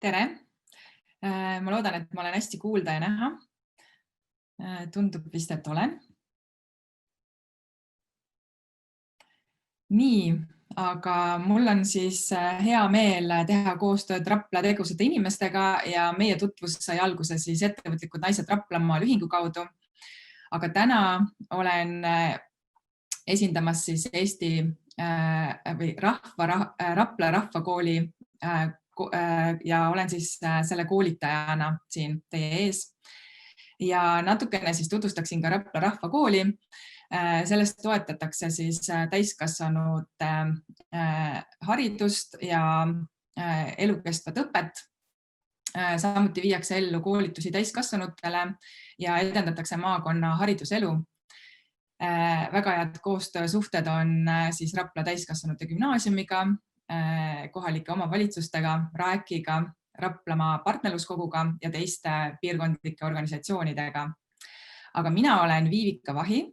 Tere! Ma loodan, et ma olen hästi kuulda ja näha. Tundub vist, et olen. Nii, aga mul on siis hea meel teha koostööd Rapla tegusate inimestega ja meie tutvus sai alguse siis Ettevõtlikud Naised Raplamaal ühingu kaudu. Aga täna olen esindamas siis Eesti või Rapla Rahvakooli ja olen siis selle koolitajana siin teie ees. Ja natukene siis tutvustaksin ka Rapla Rahvakooli. Sellest toetatakse siis täiskasvanud haridust ja elukestvat õpet. Samuti viiakse ellu koolitusi täiskasvanutele ja edendatakse maakonna hariduselu. Väga head koostöösuhted on siis Rapla täiskasvanute gümnaasiumiga, kohalike omavalitsustega, RAEK-iga, Raplamaa partnerluskoguga ja teiste piirkondlike organisatsioonidega. Aga mina olen Viivika Vahi,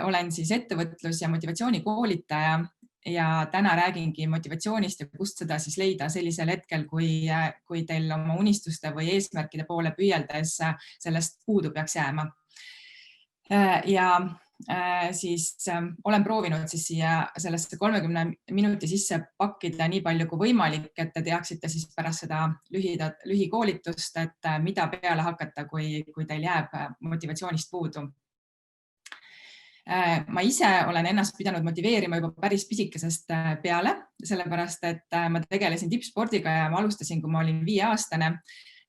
olen siis ettevõtlus- ja motivatsioonikoolitaja ja täna räägingi motivatsioonist ja kust seda siis leida sellisel hetkel, kui teil oma unistuste või eesmärkide poole püüeldes sellest puudu peaks jääma. Ja siis olen proovinud siis siia sellesse 30 minuti sisse pakkida nii palju kui võimalik, et te teaksite siis pärast seda lühikoolitust, et mida peale hakata, kui teil jääb motivatsioonist puudu. Ma ise olen ennast pidanud motiveerima juba päris pisikesest peale, sellepärast et ma tegelesin tippspordiga ja ma alustasin, kui ma olin 5-aastane.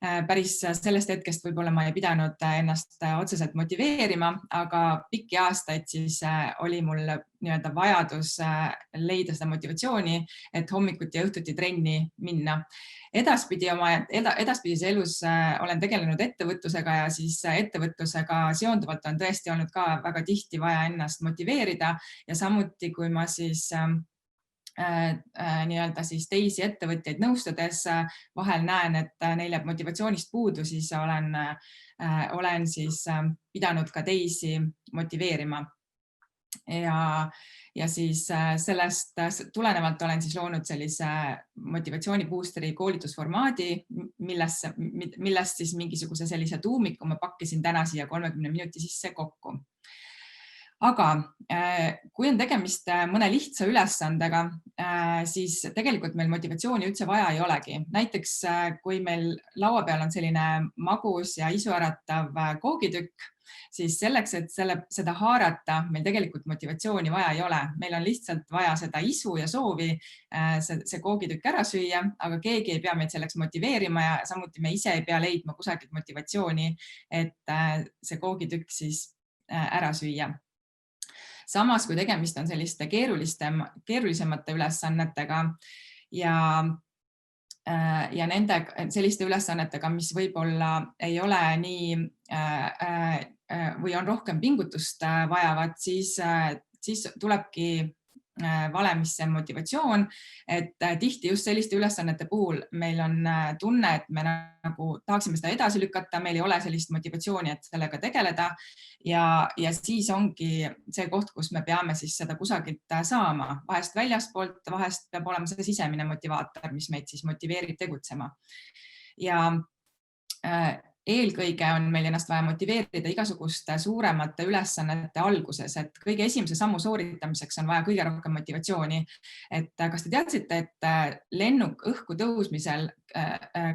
Päris sellest hetkest võib-olla ma ei pidanud ennast otseselt motiveerima, aga pikki aastaid siis oli mul nii-öelda vajadus leida seda motivatsiooni, et hommikuti ja õhtuti trenni minna. Edaspidises elus olen tegelenud ettevõtlusega ja siis ettevõtlusega seonduvalt on tõesti olnud ka väga tihti vaja ennast motiveerida ja samuti, kui ma siis nii-öelda siis teisi ettevõtjaid nõustades vahel näen, et neil jääb motivatsioonist puudu, siis olen siis pidanud ka teisi motiveerima. Ja siis sellest tulenevalt olen siis loonud sellise motivatsiooniboosteri koolitusformaadi, millest siis mingisuguse sellise tuumiku ma pakkisin täna siia 30 minuti sisse kokku. Aga kui on tegemist mõne lihtsa ülesandega, siis tegelikult meil motivatsiooni üldse vaja ei olegi. Näiteks kui meil laua peal on selline magus ja isuäratav koogitükk, siis selleks, et seda haarata, meil tegelikult motivatsiooni vaja ei ole. Meil on lihtsalt vaja seda isu ja soovi see koogitükk ära süüa, aga keegi ei pea meid selleks motiveerima ja samuti me ise ei pea leidma kusagilt motivatsiooni, et see koogitükk siis ära süüa. Samas, kui tegemist on selliste keerulisemate ülesannetega ja selliste ülesannetega, mis võib-olla ei ole nii või on rohkem pingutust vajavad, siis tulebki valemisse motivatsioon, et tihti just selliste ülesannete puhul meil on tunne, et me nagu tahaksime seda edasi lükata, meil ei ole sellist motivatsiooni, et sellega tegeleda ja siis ongi see koht, kus me peame siis seda kusagilt saama, vahest väljaspoolt, vahest peab olema see sisemine motivaator, mis meid siis motiveerib tegutsema. Ja eelkõige on meil ennast vaja motiveerida igasuguste suuremate ülesannete alguses, et kõige esimese sammu sooritamiseks on vaja kõige rohkem motivatsiooni. Et kas te teadsite, et lennuk õhku tõusmisel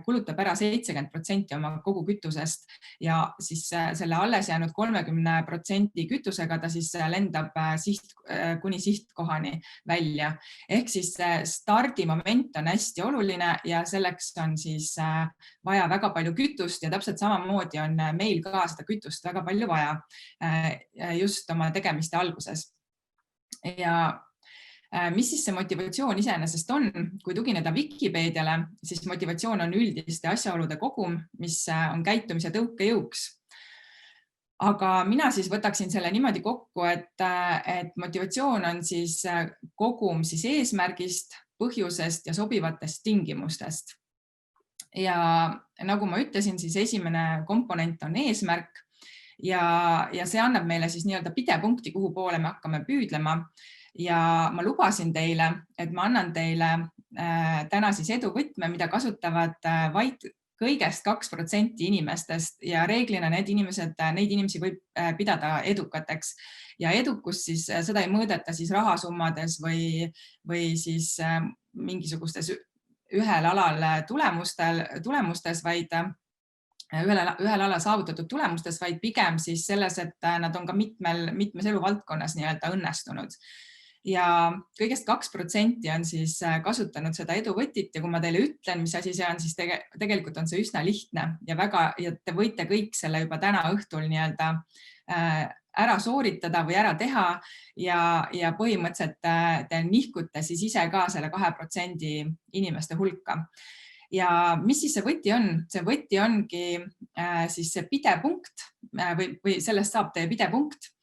kulutab ära 70% oma kogu kütusest ja siis selle alles jäänud 30% kütusega ta siis lendab kuni sihtkohani välja. Ehk siis stardimoment on hästi oluline ja selleks on siis vaja väga palju kütust ja täpselt samamoodi on meil ka seda kütust väga palju vaja just oma tegemiste alguses. Ja mis siis see motivatsioon iseenesest on? Kui tugineda Wikipeediale, siis motivatsioon on üldiste asjaolude kogum, mis on käitumise tõukejõuks. Aga mina siis võtaksin selle niimoodi kokku, et motivatsioon on siis kogum siis eesmärgist, põhjusest ja sobivatest tingimustest. Ja nagu ma ütlesin, siis esimene komponent on eesmärk ja see annab meile siis nii-öelda pidepunkti, kuhu poole me hakkame püüdlema. ja ma lubasin teile, et ma annan teile täna siis eduvõtme, mida kasutavad vaid kõigest 2% inimestest ja reeglina neid inimesi võib pidada edukateks. Ja edukus siis, seda ei mõõdeta siis rahasummades või siis mingisugustes ühel alal tulemustes, vaid ühel alal saavutatud tulemustes, vaid pigem siis selles, et nad on ka mitmes eluvaldkonnas nii-öelda õnnestunud. Ja kõigest 2% on siis kasutanud seda eduvõtit ja kui ma teile ütlen, mis asi see on, siis tegelikult on see üsna lihtne ja te võite kõik selle juba täna õhtul nii-öelda ära sooritada või ära teha ja põhimõtteliselt te nihkute siis ise ka selle 2% inimeste hulka. Ja mis siis see võti on? See võti ongi siis see pidepunkt või sellest saab teie pidepunkt.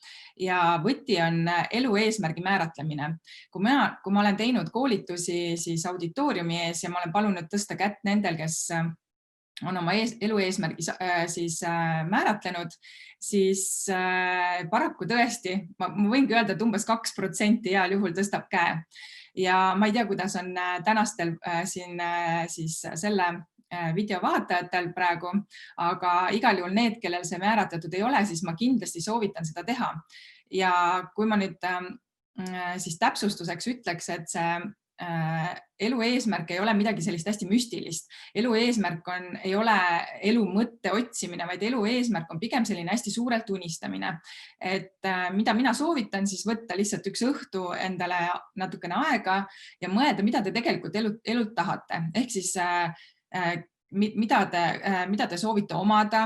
Ja võti on elu eesmärgi määratlemine. Kui ma olen teinud koolitusi siis auditooriumi ees ja ma olen palunud tõsta kätt nendel, kes on oma elu eesmärgi siis määratlenud, siis paraku tõesti, ma võingi öelda, et umbes 2% heal juhul tõstab käe. Ja ma ei tea, kuidas on tänastel siin siis selle video vaatajatel praegu, aga igal juhul need, kellel see määratletud ei ole, siis ma kindlasti soovitan seda teha. Ja kui ma nüüd siis täpsustuseks ütleks, et see elu eesmärk ei ole midagi sellist hästi müstilist. Elu eesmärk ei ole elu mõtte otsimine, vaid elu eesmärk on pigem selline hästi suurelt unistamine. Et mida mina soovitan, siis võtta lihtsalt üks õhtu endale natukene aega ja mõelda, mida te tegelikult elult tahate. Ehk siis mida te soovite omada,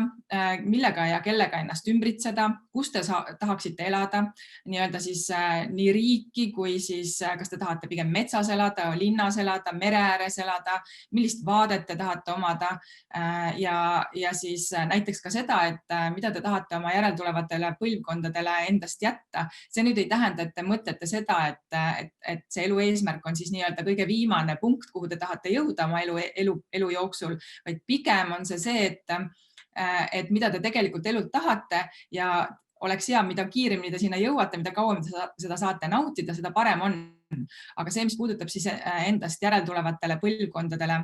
millega ja kellega ennast ümbritseda, kus te tahaksite elada, nii-öelda siis nii riiki kui siis, kas te tahate pigem metsas elada, linnas elada, mere ääres elada, millist vaadet te tahate omada ja siis näiteks ka seda, et mida te tahate oma järeltulevatele põlvkondadele endast jätta. See nüüd ei tähenda, et te mõtlete seda, et see elu eesmärk on siis nii-öelda kõige viimane punkt, kuhu te tahate jõuda oma elu jooksul, vaid pigem on see, et mida te tegelikult elult tahate ja oleks hea, mida kiiremini te sinna jõuate, mida kauem seda saate nautida, seda parem on. Aga see, mis puudutab siis endast järeltulevatele põlvkondadele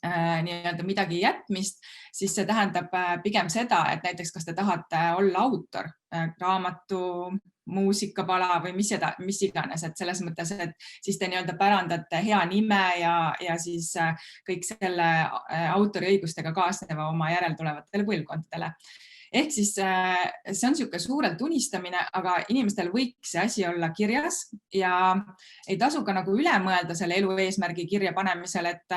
nii-öelda midagi jätmist, siis see tähendab pigem seda, et näiteks kas te tahate olla autor, raamatu, muusikapala või mis iganes, et selles mõttes, et siis te nii-öelda pärandate hea nime ja siis kõik selle autoriõigustega kaasneva oma järeltulevatele põlvkondadele. Ehk siis see on niisugune suurelt unistamine, aga inimestel võiks see asi olla kirjas ja ei tasu ka nagu üle mõelda selle elu eesmärgi kirja panemisel, et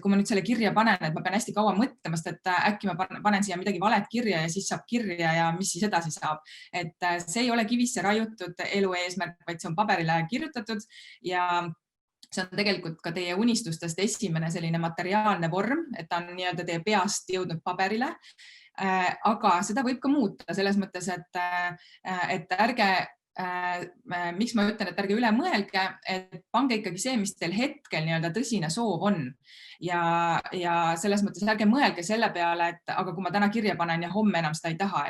kui ma nüüd selle kirja panen, et ma pean hästi kaua mõtlema, sest et äkki ma panen siia midagi valet kirja ja siis saab kirja ja mis siis edasi saab. Et see ei ole kivisse raiutud elu eesmärk, vaid see on paberile kirjutatud ja see on tegelikult ka teie unistustest esimene selline materiaalne vorm, et ta on nii-öelda teie peast jõudnud paberile. Aga seda võib ka muuta selles mõttes, et ärge, miks ma ütlen, et ärge üle mõelge, et pange ikkagi see, mis teil hetkel nii-öelda tõsine soov on. Ja selles mõttes ärge mõelge selle peale, et aga kui ma täna kirja panen ja homme enam seda ei taha,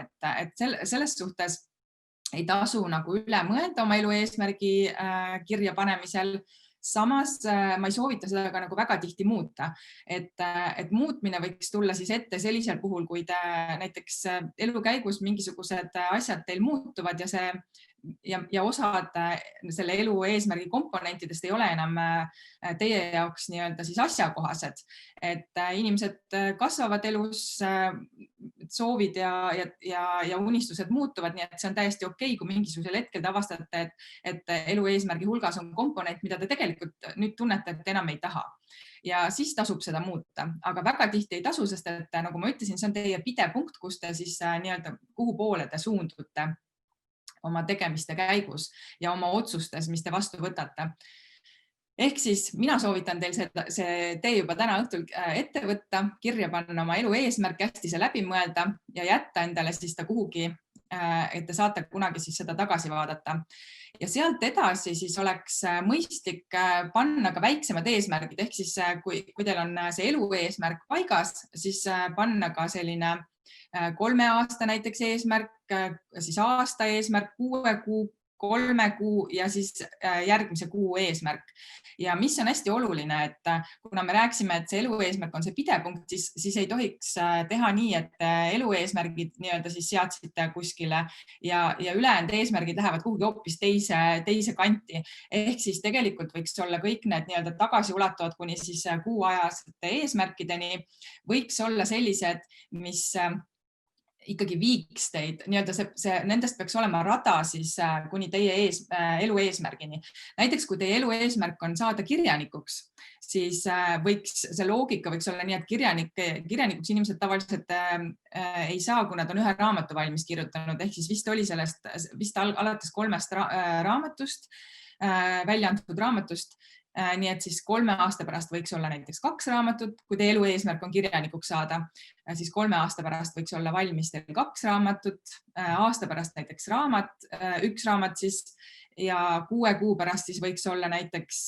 et selles suhtes ei tasu nagu üle mõelda oma elu eesmärgi kirja panemisel. Samas ma ei soovita seda ka nagu väga tihti muuta, et muutmine võiks tulla siis ette sellisel puhul, kui te näiteks elu käigus mingisugused asjad teil muutuvad ja osad selle elu eesmärgi komponentidest ei ole enam teie jaoks nii-öelda siis asjakohased. Et inimesed kasvavad elus, soovid ja unistused muutuvad, nii et see on täiesti okei, kui mingisugusel hetkel te avastate, et elu eesmärgi hulgas on komponent, mida te tegelikult nüüd tunnete, et enam ei taha. Ja siis tasub seda muuta, aga väga tihti ei tasu, sest et nagu ma ütlesin, see on teie pidepunkt, kus te siis nii-öelda kuhu poole te suundute oma tegemiste käigus ja oma otsustes, mis te vastu võtate. Ehk siis mina soovitan teil see tee juba täna õhtul ette võtta, kirja panna oma elu eesmärk, hästi see läbi mõelda ja jätta endale siis ta kuhugi, et te saate kunagi siis seda tagasi vaadata. Ja sealt edasi siis oleks mõistlik panna ka väiksemad eesmärgid, ehk siis kui teil on see elu eesmärk paigas, siis panna ka selline 3 aasta näiteks eesmärk, siis aasta eesmärk, 6 kuu 3 kuu ja siis järgmise kuu eesmärk. Ja mis on hästi oluline, et kuna me rääkisime, et see elu eesmärk on see pidepunkt, siis ei tohiks teha nii, et elu eesmärgid nii-öelda siis seadsite kuskile ja ülejäänud eesmärgid lähevad kuhugi hoopis teise kanti. Ehk siis tegelikult võiks olla kõik need nii-öelda tagasiulatuvad kuni siis kuuajasete eesmärkideni, võiks olla sellised, mis ikkagi viiks teid, nendest peaks olema rada siis kuni teie elu eesmärgini. Näiteks kui teie elu eesmärk on saada kirjanikuks, siis see loogika võiks olla nii, et kirjanikuks inimesed tavaliselt ei saa, kui nad on ühe raamatu valmis kirjutanud, ehk siis vist alates 3 raamatust, välja antud raamatust. Nii et siis 3 aasta pärast võiks olla näiteks 2 raamatut, kui teie elu eesmärk on kirjanikuks saada, siis 3 aasta pärast võiks olla valmis teil 2 raamatut, aasta pärast näiteks 1 raamat siis ja 6 kuu pärast siis võiks olla näiteks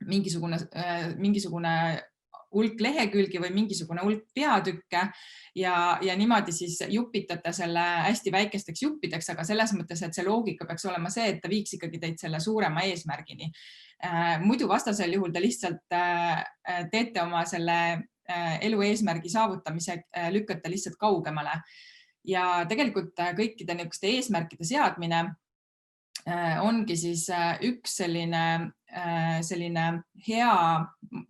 mingisugune hulk lehekülgi või mingisugune hulk peatükke ja niimoodi siis jupitate selle hästi väikesteks juppideks, aga selles mõttes, et see loogika peaks olema see, et ta viiks ikkagi teid selle suurema eesmärgini. Muidu vastasel juhul te lihtsalt teete oma selle elu eesmärgi saavutamise, lükkate lihtsalt kaugemale. Ja tegelikult kõikide niisuguste eesmärkide seadmine ongi siis üks selline hea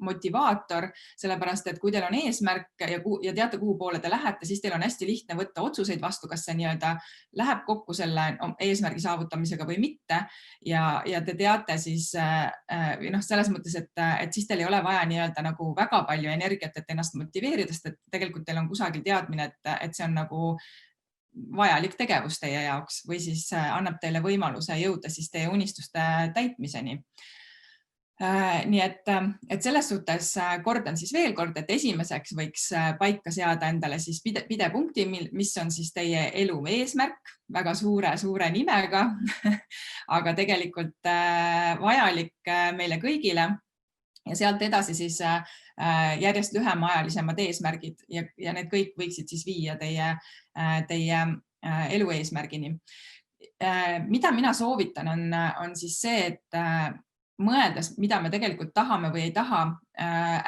motivaator, sellepärast, et kui teil on eesmärk ja teate, kuhu poole te lähete, siis teil on hästi lihtne võtta otsuseid vastu, kas see nii-öelda läheb kokku selle eesmärgi saavutamisega või mitte. Ja te teate siis selles mõttes, et siis teil ei ole vaja nii-öelda nagu väga palju energiat, et ennast motiveerida, sest et tegelikult teil on kusagil teadmine, et see on nagu vajalik tegevus teie jaoks või siis annab teile võimaluse jõuda siis teie unistuste täitmiseni. Nii et selles suhtes kordan siis veel kord, et esimeseks võiks paika seada endale siis pidepunkti, mis on siis teie elu eesmärk, väga suure nimega, aga tegelikult vajalik meile kõigile. Ja sealt edasi siis järjest lühemaajalisemad eesmärgid ja need kõik võiksid siis viia teie elu eesmärgini. Mida mina soovitan on siis see, et mõeldes, mida me tegelikult tahame või ei taha,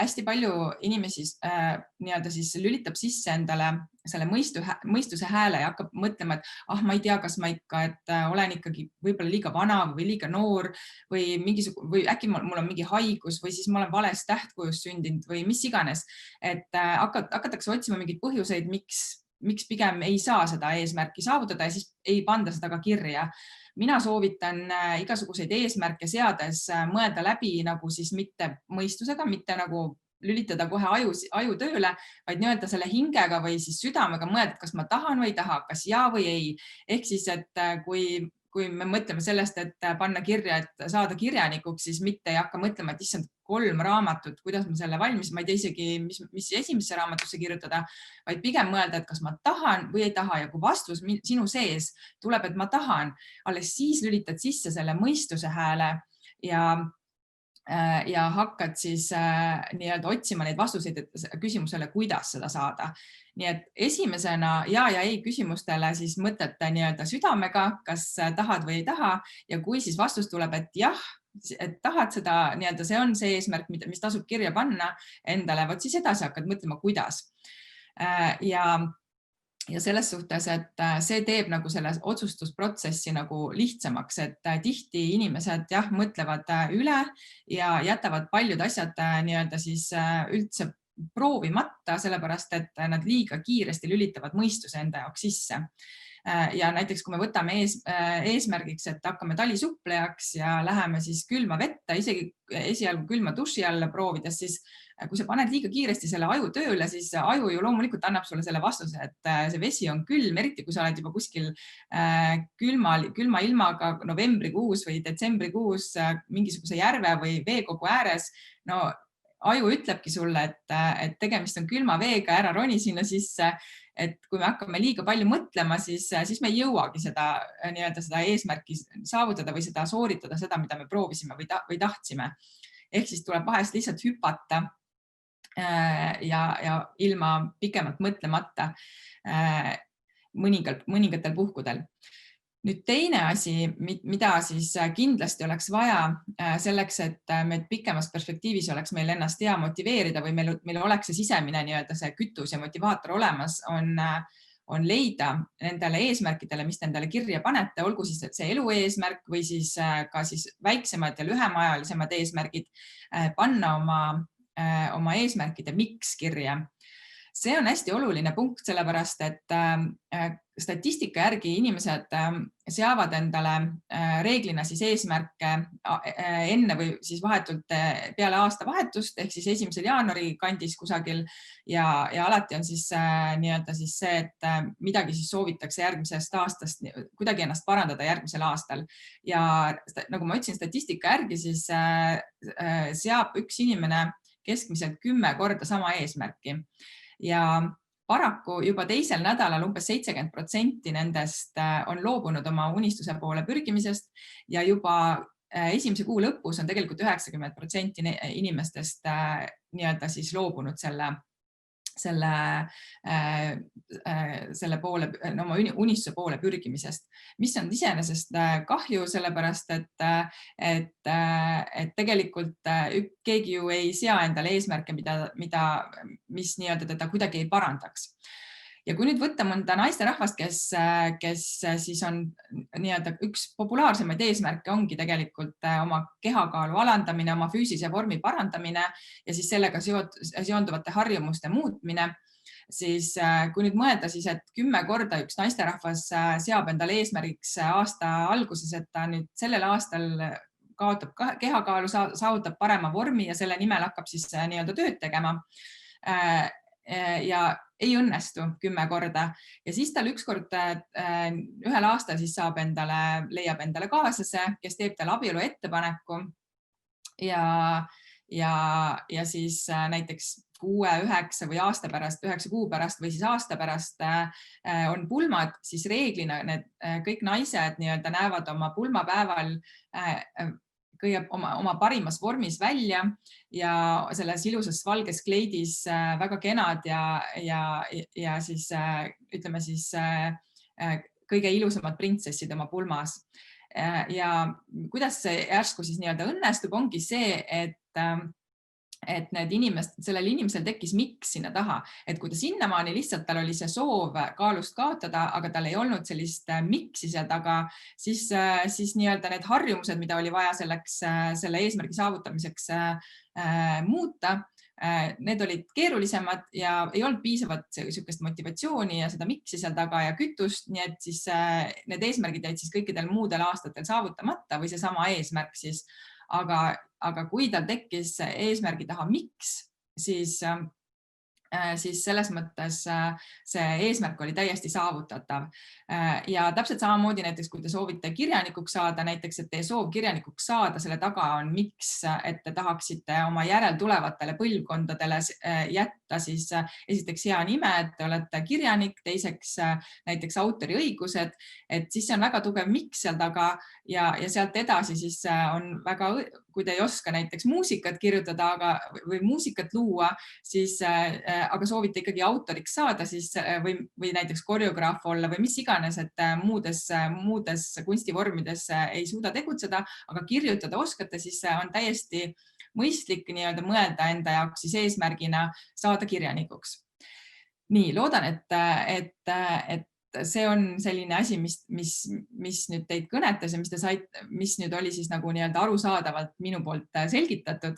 hästi palju inimesi nii-öelda siis lülitab sisse endale selle mõistuse hääle ja hakkab mõtlema, et ma ei tea, kas ma ikka olen ikkagi võib-olla liiga vana või liiga noor või äkki mul on mingi haigus või siis ma olen vales tähtkujus sündinud või mis iganes. Et hakatakse otsima mingeid põhjuseid, miks pigem ei saa seda eesmärki saavutada ja siis ei panda seda ka kirja. Mina soovitan igasuguseid eesmärke seades mõelda läbi nagu siis mitte mõistusega, mitte nagu lülitada kohe aju tööle, vaid nii-öelda selle hingega või siis südamega mõelda, kas ma tahan või ei taha, kas ja või ei. Ehk siis, et kui me mõtleme sellest, et panna kirja, et saada kirjanikuks, siis mitte ei hakka mõtlema, et issand 3 raamatut, kuidas ma selle valmis, ma ei tea isegi, mis esimesse raamatusse kirjutada, vaid pigem mõelda, et kas ma tahan või ei taha ja kui vastus sinu sees tuleb, et ma tahan, alles siis lülitad sisse selle mõistuse hääle ja hakkad siis nii-öelda otsima neid vastuseid küsimusele, kuidas seda saada. Nii et esimesena ja ei küsimustele siis mõtlete nii-öelda südamega, kas tahad või ei taha ja kui siis vastus tuleb, et jah, et tahad seda, nii-öelda see on see eesmärk, mis tasub kirja panna endale, vot siis edasi hakkad mõtlema, kuidas. Ja selles suhtes, et see teeb nagu selle otsustusprotsessi nagu lihtsamaks, et tihti inimesed mõtlevad üle ja jätavad paljud asjad nii-öelda siis üldse proovimata, sellepärast et nad liiga kiiresti lülitavad mõistuse enda jaoks sisse. Ja näiteks, kui me võtame eesmärgiks, et hakkame talisuplejaks ja läheme siis külma vette, isegi esialgu külma duši alla proovides, siis kui sa paned liiga kiiresti selle aju tööle, siis aju ju loomulikult annab sulle selle vastuse, et see vesi on külm, eriti kui sa oled juba kuskil külma ilmaga novembrikuus või detsembrikuus mingisuguse järve või veekogu ääres. No aju ütlebki sulle, et tegemist on külma veega, ära roni sinna sisse. Et kui me hakkame liiga palju mõtlema, siis me ei jõuagi seda eesmärki saavutada või seda sooritada, seda, mida me proovisime või tahtsime. Ehk siis tuleb vahest lihtsalt hüpata ja ilma pikemalt mõtlemata mõningatel puhkudel. Nüüd teine asi, mida siis kindlasti oleks vaja selleks, et meil pikemas perspektiivis oleks meil ennast hea motiveerida või meil oleks see sisemine see kütus ja motivaator olemas, on leida nendele eesmärkidele, mis nendele kirja panete, olgu siis see elu eesmärk või siis ka väiksemad ja lühemaajalisemad eesmärgid, panna oma eesmärkide miks kirja. See on hästi oluline punkt, sellepärast et statistika järgi inimesed seavad endale reeglina siis eesmärke enne või siis vahetult peale aastavahetust ehk siis 1. jaanuari kandis kusagil ja alati on siis nii-öelda siis see, et midagi siis soovitakse järgmisest aastast kuidagi ennast parandada järgmisel aastal. Ja nagu ma ütlesin, statistika järgi siis seab üks inimene keskmiselt 10 korda sama eesmärki. Ja paraku juba teisel nädalal umbes 70% nendest on loobunud oma unistuse poole pürgimisest ja juba esimese kuu lõpus on tegelikult 90% inimestest nii-öelda siis loobunud selle poole, oma unistuse poole pürgimisest, mis on iseenesest kahju, sellepärast et tegelikult keegi ju ei sea endale eesmärke, mis nii-öelda teda kuidagi ei parandaks. Ja kui nüüd võtta mõnda naisterahvast, kes siis on nii-öelda üks populaarsemaid eesmärke ongi tegelikult oma kehakaalu alandamine, oma füüsilise vormi parandamine ja siis sellega seonduvate harjumuste muutmine, siis kui nüüd mõelda siis, et 10 korda üks naisterahvas seab endale eesmärgiks aasta alguses, et ta nüüd sellel aastal kaotab kehakaalu, saavutab parema vormi ja selle nimel hakkab siis nii-öelda tööd tegema ja ei õnnestu 10 korda ja siis tal ükskord ühel aastal siis leiab endale kaaslase, kes teeb talle abielu ettepaneku ja siis näiteks 6, 9 või aasta pärast, 9 kuu pärast või siis aasta pärast on pulmad, siis reeglina kõik naised nii-öelda näevad oma pulmapäeval oma parimas vormis välja ja selles ilusas valges kleidis väga kenad ja siis ütleme siis kõige ilusamad printsessid oma pulmas. Ja kuidas see järsku siis nii-öelda õnnestub, ongi see, et sellel inimesel tekkis miks sinna taha, et kui ta sinnamaani lihtsalt tal oli see soov kaalust kaotada, aga tal ei olnud sellist miksi seal taga, siis nii-öelda need harjumused, mida oli vaja selle eesmärgi saavutamiseks muuta, need olid keerulisemad ja ei olnud piisavat sellist motivatsiooni ja seda miksi seal taga ja kütust, nii et siis need eesmärgid jäid siis kõikidel muudel aastatel saavutamata või seesama eesmärk siis. Aga kui tal tekkis eesmärgi taha miks, siis selles mõttes see eesmärk oli täiesti saavutatav. Ja täpselt samamoodi näiteks, kui te soovite kirjanikuks saada, näiteks, et teie soov kirjanikuks saada, selle taga on miks, et te tahaksite oma järeltulevatele põlvkondadele jätta siis esiteks hea nime, et te olete kirjanik, teiseks näiteks autoriõigused, et siis see on väga tugev miks seal taga ja sealt edasi siis on väga, kui te ei oska näiteks muusikat kirjutada või muusikat luua, siis aga soovite ikkagi autoriks saada siis, või näiteks koreograaf olla või mis iganes, et muudes kunstivormides ei suuda tegutseda, aga kirjutada oskate, siis on täiesti mõistlik nii-öelda mõelda enda jaoks siis eesmärgina saada kirjanikuks. Nii, loodan, et see on selline asi, mis nüüd teid kõnetas ja mis nüüd oli siis nagu nii-öelda arusaadavalt minu poolt selgitatud.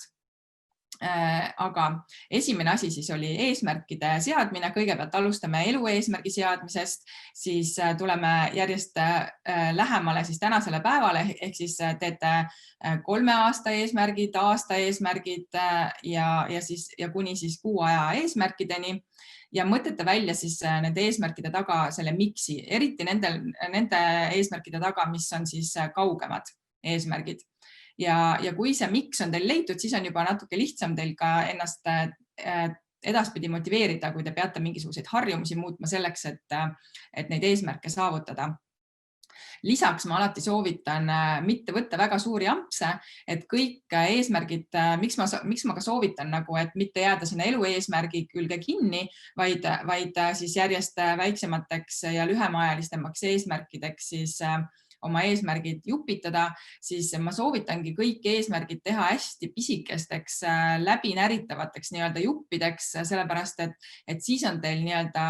Aga esimene asi siis oli eesmärkide seadmine. Kõigepealt alustame elu eesmärgi seadmisest, siis tuleme järjest lähemale siis tänasele päevale, ehk siis teete 3 aasta eesmärgid, aasta eesmärgid ja kuni siis kuu aja eesmärkideni ja mõtlete välja siis nende eesmärkide taga selle miksi, eriti nende eesmärkide taga, mis on siis kaugemad eesmärgid. Ja kui see miks on teil leitud, siis on juba natuke lihtsam teil ka ennast edaspidi motiveerida, kui te peate mingisuguseid harjumusi muutma selleks, et neid eesmärke saavutada. Lisaks ma alati soovitan mitte võtta väga suuri ampse, et kõik eesmärgid, miks ma ka soovitan nagu, et mitte jääda sinna elu eesmärgi külge kinni, vaid siis järjest väiksemateks ja lühemaajalisteks eesmärkideks siis oma eesmärgid jupitada, siis ma soovitangi kõik eesmärgid teha hästi pisikesteks läbinäritavateks nii-öelda juppideks, sellepärast et siis on teil nii-öelda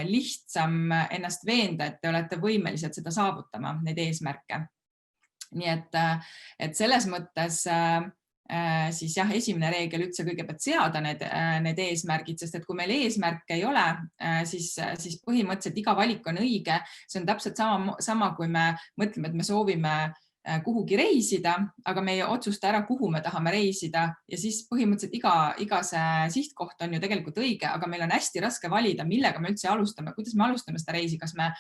lihtsam ennast veenda, et te olete võimelised seda saavutama, neid eesmärke. Nii et selles mõttes siis jah, esimene reegel üldse kõigepealt seada need eesmärgid, sest et kui meil eesmärke ei ole, siis põhimõtteliselt iga valik on õige. See on täpselt sama, kui me mõtleme, et me soovime kuhugi reisida, aga me ei otsusta ära, kuhu me tahame reisida ja siis põhimõtteliselt iga see sihtkoht on ju tegelikult õige, aga meil on hästi raske valida, millega me üldse alustame, kuidas me alustame seda reisi, kas me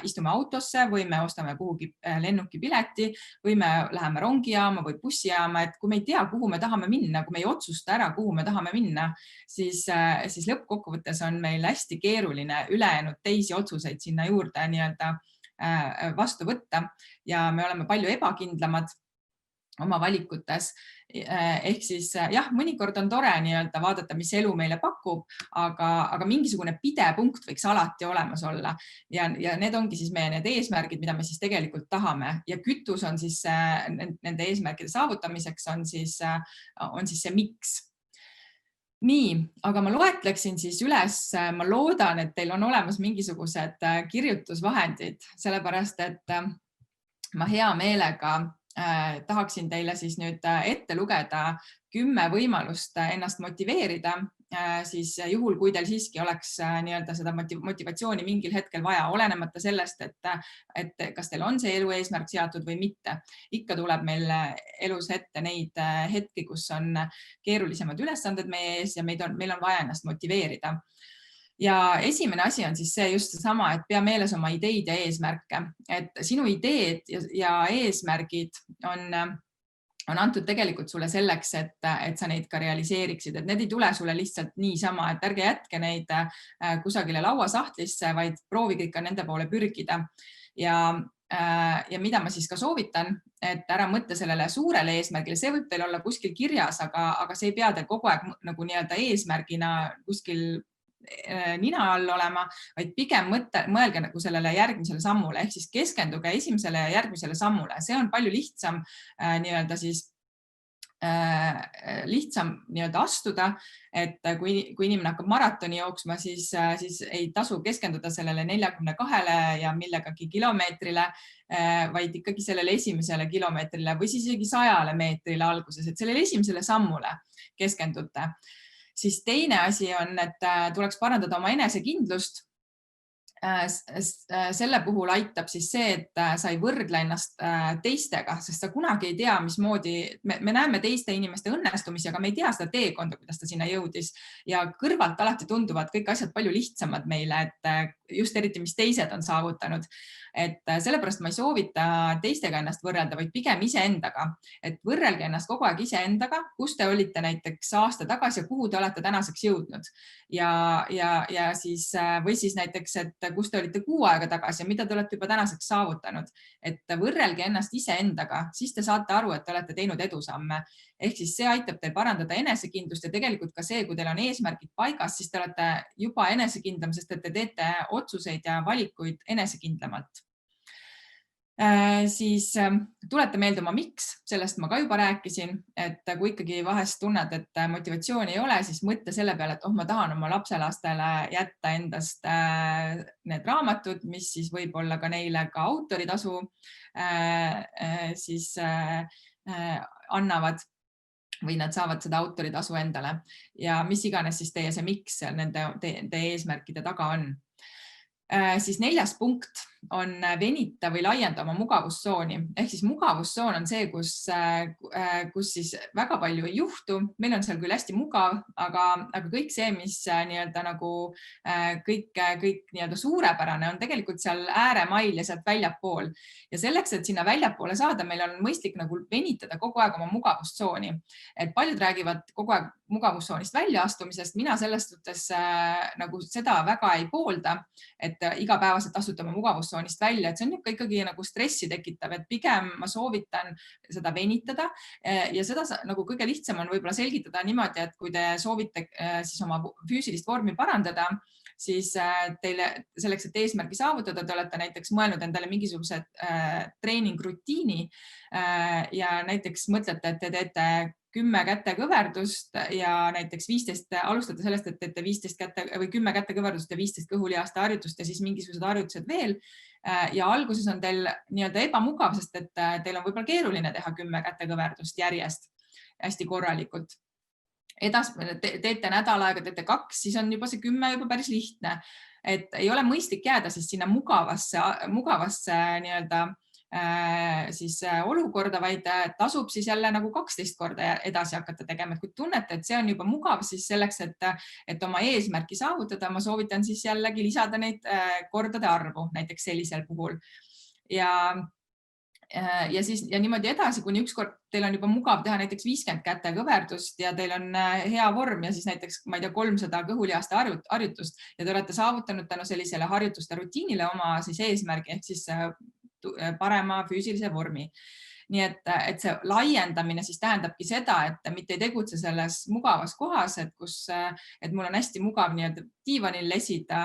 istume autosse või me ostame kuhugi lennukipileti või me läheme rongijaama või bussijaama, et kui me ei tea, kuhu me tahame minna, kui me ei otsusta ära, kuhu me tahame minna, siis lõppkokkuvõttes on meil hästi keeruline ülejäänud teisi otsuseid sinna juurde nii-öelda vastu võtta ja me oleme palju ebakindlamad oma valikutes. Ehk siis jah, mõnikord on tore nii-öelda vaadata, mis elu meile pakub, aga mingisugune pidepunkt võiks alati olemas olla ja need ongi siis meie need eesmärgid, mida me siis tegelikult tahame ja kütus on siis nende eesmärkide saavutamiseks on siis see miks. Nii, aga ma loetleksin siis üles, ma loodan, et teil on olemas mingisugused kirjutusvahendid, sellepärast et ma hea meelega tahaksin teile siis nüüd ette lugeda 10 võimalust ennast motiveerida, siis juhul, kui teil siiski oleks nii-öelda seda motivatsiooni mingil hetkel vaja, olenemata sellest, et kas teil on see elu eesmärk seatud või mitte. Ikka tuleb meil elus ette neid hetki, kus on keerulisemad ülesanded meie ees ja meil on vaja ennast motiveerida. Ja esimene asi on siis see just seesama, et pea meeles oma ideid ja eesmärke, et sinu ideed ja eesmärgid on antud tegelikult sulle selleks, et sa neid ka realiseeriksid, et need ei tule sulle lihtsalt niisama, et ärge jätke neid kusagile lauasahtlisse, vaid proovige ikka nende poole pürgida. Ja mida ma siis ka soovitan, et ära mõtle sellele suurele eesmärgile, see võib teil olla kuskil kirjas, aga see ei pea teil kogu aeg nagu nii-öelda eesmärgina kuskil nina all olema, vaid pigem mõelge nagu sellele järgmisele sammule ehk siis keskenduge esimesele ja järgmisele sammule. See on palju lihtsam nii-öelda siis lihtsam nii-öelda astuda, et kui inimene hakkab maratoni jooksma, siis ei tasu keskenduda sellele 42 ja millegagi kilomeetrile, vaid ikkagi sellele esimesele kilomeetrile või siis isegi 100 meetrile alguses, et sellele esimesele sammule keskendute. Siis teine asi on, et tuleks parandada oma enesekindlust. Selle puhul aitab siis see, et sa ei võrdle ennast teistega, sest sa kunagi ei tea, mismoodi me näeme teiste inimeste õnnestumisi, aga me ei tea seda teekonda, kuidas ta sinna jõudis ja kõrvalt alati tunduvad kõik asjad palju lihtsamad meile, et just eriti, mis teised on saavutanud. Et sellepärast ma ei soovita teistega ennast võrrelda, vaid pigem iseendaga, et võrrelge ennast kogu aeg iseendaga, kus te olite näiteks aasta tagasi ja kuhu te olete tänaseks jõudnud ja siis või siis näiteks, et kus te olite kuu aega tagasi ja mida te olete juba tänaseks saavutanud, et võrrelge ennast iseendaga, siis te saate aru, et te olete teinud edusamme. Ehk siis see aitab teil parandada enesekindlust ja tegelikult ka see, kui teil on eesmärgid paigas, siis te olete juba enesekindlam, sest et te teete otsuseid ja valikuid enesekindlamalt. Siis tuleta meelde oma miks, sellest ma ka juba rääkisin, et kui ikkagi vahest tunned, et motivatsiooni ei ole, siis mõtle selle peale, et ma tahan oma lapselastele jätta endast need raamatud, mis siis võib-olla ka neile ka autoritasu siis annavad või nad saavad seda autoritasu endale ja mis iganes siis teie see miks nende eesmärkide taga on. Siis 4. punkt on venita või laienda oma mugavustsooni. Ehk siis mugavustsoon on see, kus siis väga palju ei juhtu. Meil on seal küll hästi mugav, aga kõik see, mis nii-öelda nagu kõik nii-öelda suurepärane on tegelikult seal ääremail ja sealt väljapool. Ja selleks, et sinna väljapoole saada, meil on mõistlik nagu venitada kogu aeg oma mugavustsooni. Et paljud räägivad kogu aeg mugavustsoonist väljaastumisest. Mina sellest suhtes nagu seda väga ei poolda, et igapäevaselt astuda oma mugavustsoonist välja, et see on ikkagi nagu stressi tekitav, et pigem ma soovitan seda venitada ja seda nagu kõige lihtsam on võib-olla selgitada niimoodi, et kui te soovite siis oma füüsilist vormi parandada, siis teile selleks, et eesmärgi saavutada, te olete näiteks mõelnud endale mingisuguse treeningrutiini ja näiteks mõtlete, et te teete 10 kätekõverdust ja näiteks 15, alustate sellest, et teete 15 käte või 10 kätekõverdust ja 15 kõhulihaste harjutust ja siis mingisugused harjutused veel. Ja alguses on teil nii-öelda ebamugav, sest et teil on võib-olla keeruline teha 10 kätekõverdust järjest hästi korralikult. Edaspidi teete nädal aega, teete 2, siis on juba see 10 juba päris lihtne. Et ei ole mõistlik jääda siis sinna mugavasse nii-öelda siis olukorda, vaid tasub siis jälle nagu 12 korda edasi hakata tegema. Et kui tunnete, et see on juba mugav, siis selleks, et oma eesmärki saavutada, ma soovitan siis jällegi lisada neid kordade arvu näiteks sellisel puhul. Ja siis ja niimoodi edasi, kuni ükskord teil on juba mugav teha näiteks 50 kätekõverdust ja teil on hea vorm ja siis näiteks, ma ei tea, 300 kõhulihaste harjutust ja te olete saavutanud tänu sellisele harjutuste rutiinile oma siis eesmärgi ehk siis parema füüsilise vormi. Nii et see laiendamine siis tähendabki seda, et mitte ei tegutse selles mugavas kohas, et mul on hästi mugav nii-öelda diivanil lesida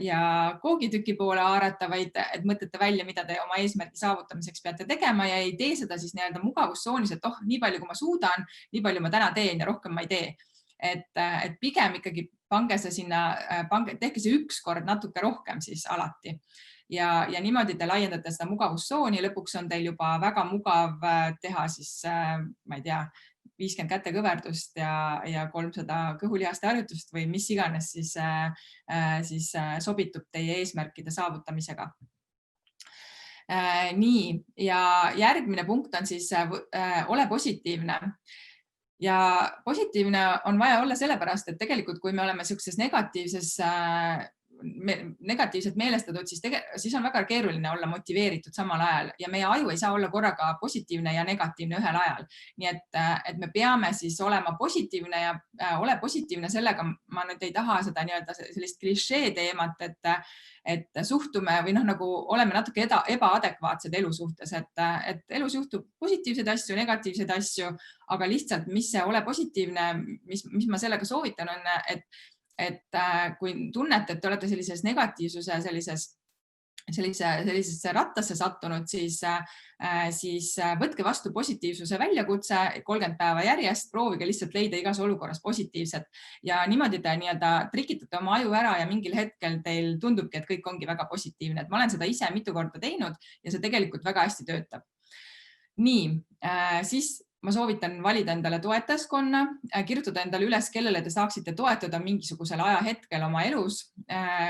ja koogitüki poole haarata, vaid et mõtlete välja, mida te oma eesmärgi saavutamiseks peate tegema ja ei tee seda siis nii-öelda mugavustsoonis, et nii palju, kui ma suudan, nii palju ma täna teen ja rohkem ma ei tee. Et pigem ikkagi pange see sinna, tehke see üks kord natuke rohkem siis alati. Ja niimoodi te laiendate seda mugavustsooni, lõpuks on teil juba väga mugav teha siis, ma ei tea, 50 kätekõverdust ja 300 kõhulihaste harjutust või mis iganes siis sobitub teie eesmärkide saavutamisega. Nii, ja järgmine punkt on siis ole positiivne. Ja positiivne on vaja olla sellepärast, et tegelikult kui me oleme sellises negatiivselt meelestatud, siis on väga keeruline olla motiveeritud samal ajal ja meie aju ei saa olla korraga positiivne ja negatiivne ühel ajal. Nii et me peame siis olema positiivne ja ole positiivne sellega, ma nüüd ei taha seda nii-öelda sellist klišee teemat, et suhtume või nagu oleme natuke ebaadekvaatsed elu suhtes, et elus juhtub positiivseid asju, negatiivseid asju, aga lihtsalt, mis see ole positiivne, mis ma sellega soovitan on, et kui tunnete, et te olete sellises negatiivsuse sellisesse rattasse sattunud, siis võtke vastu positiivsuse väljakutse 30 päeva järjest, proovige lihtsalt leida igas olukorras positiivset ja niimoodi te nii-öelda trikitate oma aju ära ja mingil hetkel teil tundubki, et kõik ongi väga positiivne. Ma olen seda ise mitu korda teinud ja see tegelikult väga hästi töötab. Nii, siis ma soovitan valida endale toetajaskonna, kirjutada endale üles, kellele te saaksite toetada mingisugusel ajahetkel oma elus.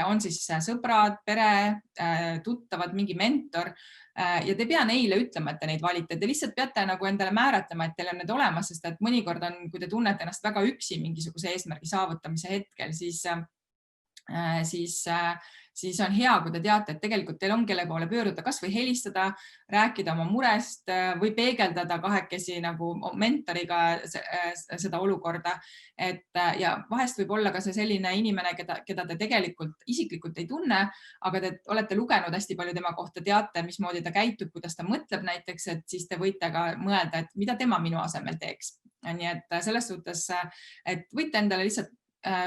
On siis sõbrad, pere, tuttavad, mingi mentor ja te pea neile ütlema, et te neid valite. Te lihtsalt peate nagu endale määratlema, et teil on need olemas, sest et mõnikord on, kui te tunnete ennast väga üksi mingisuguse eesmärgi saavutamise hetkel, siis on hea, kui te teate, et tegelikult teil on kelle poole pöörduda, kas või helistada, rääkida oma murest või peegeldada kahekesi nagu mentoriga seda olukorda. Ja vahest võib olla ka see selline inimene, keda te tegelikult isiklikult ei tunne, aga te olete lugenud hästi palju tema kohta, teate, mismoodi ta käitub, kuidas ta mõtleb näiteks, et siis te võite ka mõelda, et mida tema minu asemel teeks. Nii et selles suhtes, et võite endale lihtsalt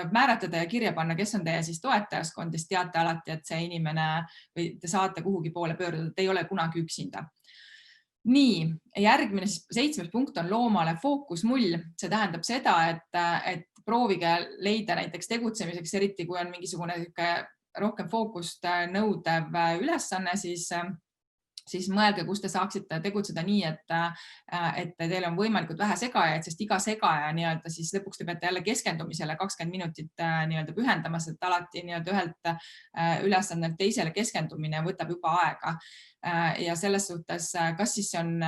määratleda ja kirja panna, kes on teie siis toetajaskond, siis teate alati, et see inimene või te saate kuhugi poole pöörduda, te ei ole kunagi üksinda. Nii, järgmine 7. punkt on loomale fookusmull. See tähendab seda, et proovige leida näiteks tegutsemiseks, eriti kui on mingisugune rohkem fookust nõudev ülesanne, siis mõelge, kus te saaksite tegutseda nii, et teil on võimalikult vähe segajaid, sest iga segaja nii-öelda siis lõpuks te peate jälle keskendumisele 20 minutit nii-öelda pühendama, sest alati nii-öelda ühelt ülesandelt teisele keskendumine võtab juba aega. Ja selles suhtes, kas siis on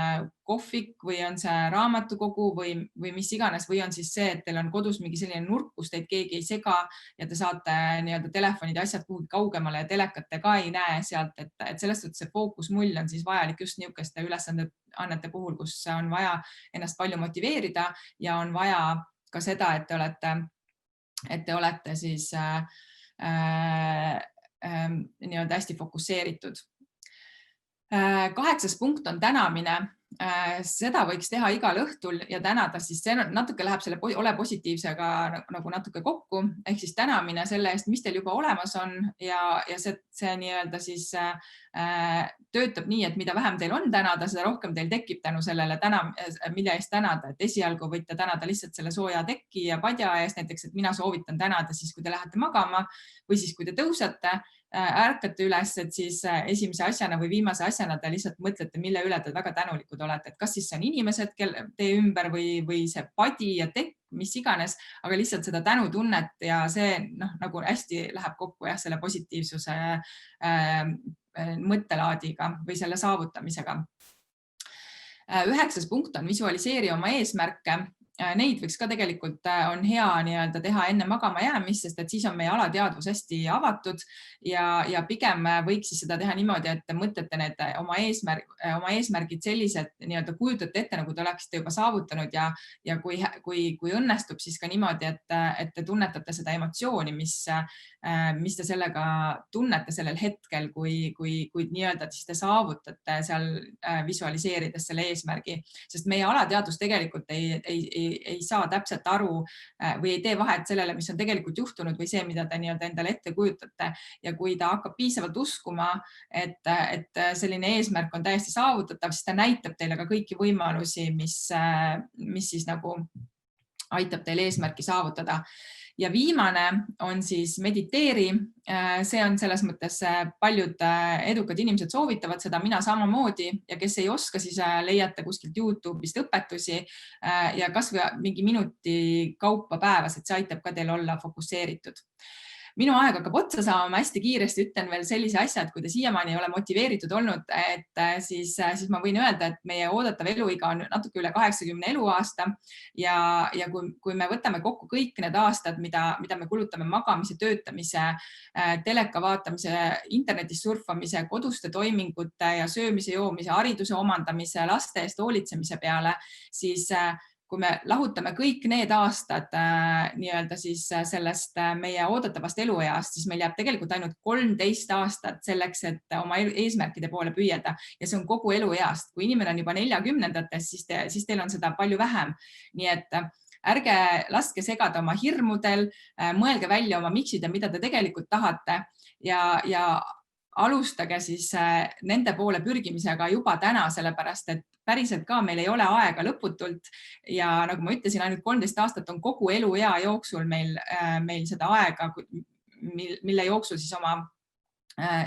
kohvik või on see raamatukogu või mis iganes, või on siis see, et teil on kodus mingi selline nurk, kus teid keegi ei sega ja te saate nii-öelda telefonid ja asjad kuhugi kaugemale ja telekat te ka ei näe sealt, et selles suhtes see fookusmull on siis vajalik just niisuguste ülesannete puhul, kus on vaja ennast palju motiveerida ja on vaja ka seda, et te olete siis nii-öelda hästi fokusseeritud. 8. punkt on tänamine. Seda võiks teha igal õhtul ja tänada, siis see natuke läheb selle ole positiivsega nagu natuke kokku, ehk siis tänamine selle eest, mis teil juba olemas on ja see nii-öelda siis töötab nii, et mida vähem teil on tänada, seda rohkem teil tekib tänu sellele mille eest tänada, et esialgu võite tänada lihtsalt selle sooja teki ja padja eest, näiteks, et mina soovitan tänada siis, kui te lähete magama või siis, kui te tõusete, ärkate üles, et siis esimese asjana või viimase asjana te lihtsalt mõtlete, mille üle te väga tänulikud olete, et kas siis see on inimesed teie ümber või see padi ja tekk, mis iganes, aga lihtsalt seda tänutunnet ja see nagu hästi läheb kokku selle positiivsuse mõttelaadiga või selle saavutamisega. 9. punkt on visualiseeri oma eesmärke. Neid võiks ka tegelikult on hea nii-öelda teha enne magama jäämist, sest et siis on meie alateadvus hästi avatud ja pigem võiks siis seda teha niimoodi, et te mõtlete need oma eesmärgid sellised, nii-öelda kujutate ette, nagu te oleksite juba saavutanud ja kui õnnestub, siis ka niimoodi, et te tunnetate seda emotsiooni, mis te sellega tunnete sellel hetkel, kui nii-öelda siis te saavutate seal visualiseerides selle eesmärgi, sest meie alateadvus tegelikult ei saa täpselt aru või ei tee vahet sellele, mis on tegelikult juhtunud või see, mida te nii-öelda endale ette kujutate. Ja kui ta hakkab piisavalt uskuma, et selline eesmärk on täiesti saavutatav, siis ta näitab teile ka kõiki võimalusi, mis siis nagu aitab teil eesmärki saavutada. Ja viimane on siis mediteeri. See on selles mõttes paljud edukad inimesed soovitavad seda, mina samamoodi ja kes ei oska, siis leiate kuskilt YouTube'ist õpetusi ja kas või mingi minuti kaupa päevas, et see aitab ka teil olla fokusseeritud. Minu aeg hakkab otsa saama, hästi kiiresti ütlen veel sellise asja, et kui te siiamaani ei ole motiveeritud olnud, siis ma võin öelda, et meie oodatav eluiga on natuke üle 80 eluaasta ja kui me võtame kokku kõik need aastad, mida me kulutame magamise, töötamise, teleka vaatamise, internetis surfamise, koduste toimingute ja söömise, joomise, hariduse omandamise, laste eest hoolitsemise peale, siis kui me lahutame kõik need aastad nii-öelda siis sellest meie oodatavast elueast, siis meil jääb tegelikult ainult 13 aastat selleks, et oma eesmärkide poole püüelda ja see on kogu elueast. Kui inimene on juba 40-ndates, siis teil on seda palju vähem. Nii et ärge laske segada oma hirmudel, mõelge välja oma miksid ja mida te tegelikult tahate ja alustage siis nende poole pürgimisega juba täna, sellepärast et päriselt ka meil ei ole aega lõputult ja nagu ma ütlesin, ainult 13 aastat on kogu eluea jooksul meil seda aega, mille jooksul siis oma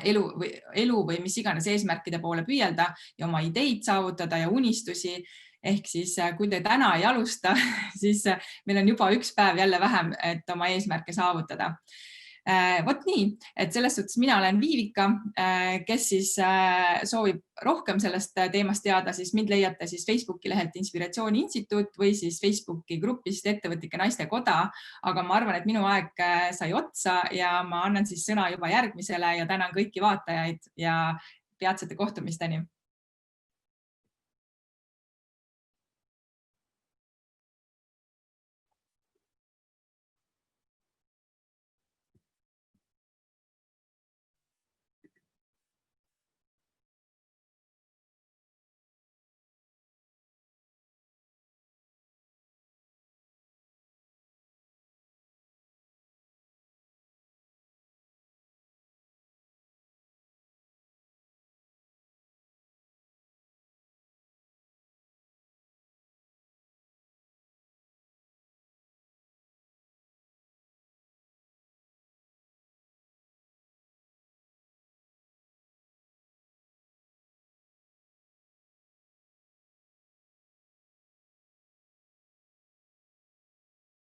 elu või mis iganes eesmärkide poole püüelda ja oma ideid saavutada ja unistusi. Ehk siis, kui te täna ei alusta, siis meil on juba üks päev jälle vähem, et oma eesmärke saavutada. Vot nii, et selles suhtes mina olen Viivika, kes siis soovib rohkem sellest teemast teada, siis mind leiate siis Facebooki lehelt Inspiratsiooni Instituut või siis Facebooki grupist Ettevõtlike Naiste Koda, aga ma arvan, et minu aeg sai otsa ja ma annan siis sõna juba järgmisele ja tänan kõiki vaatajaid ja peatsete kohtumisteni.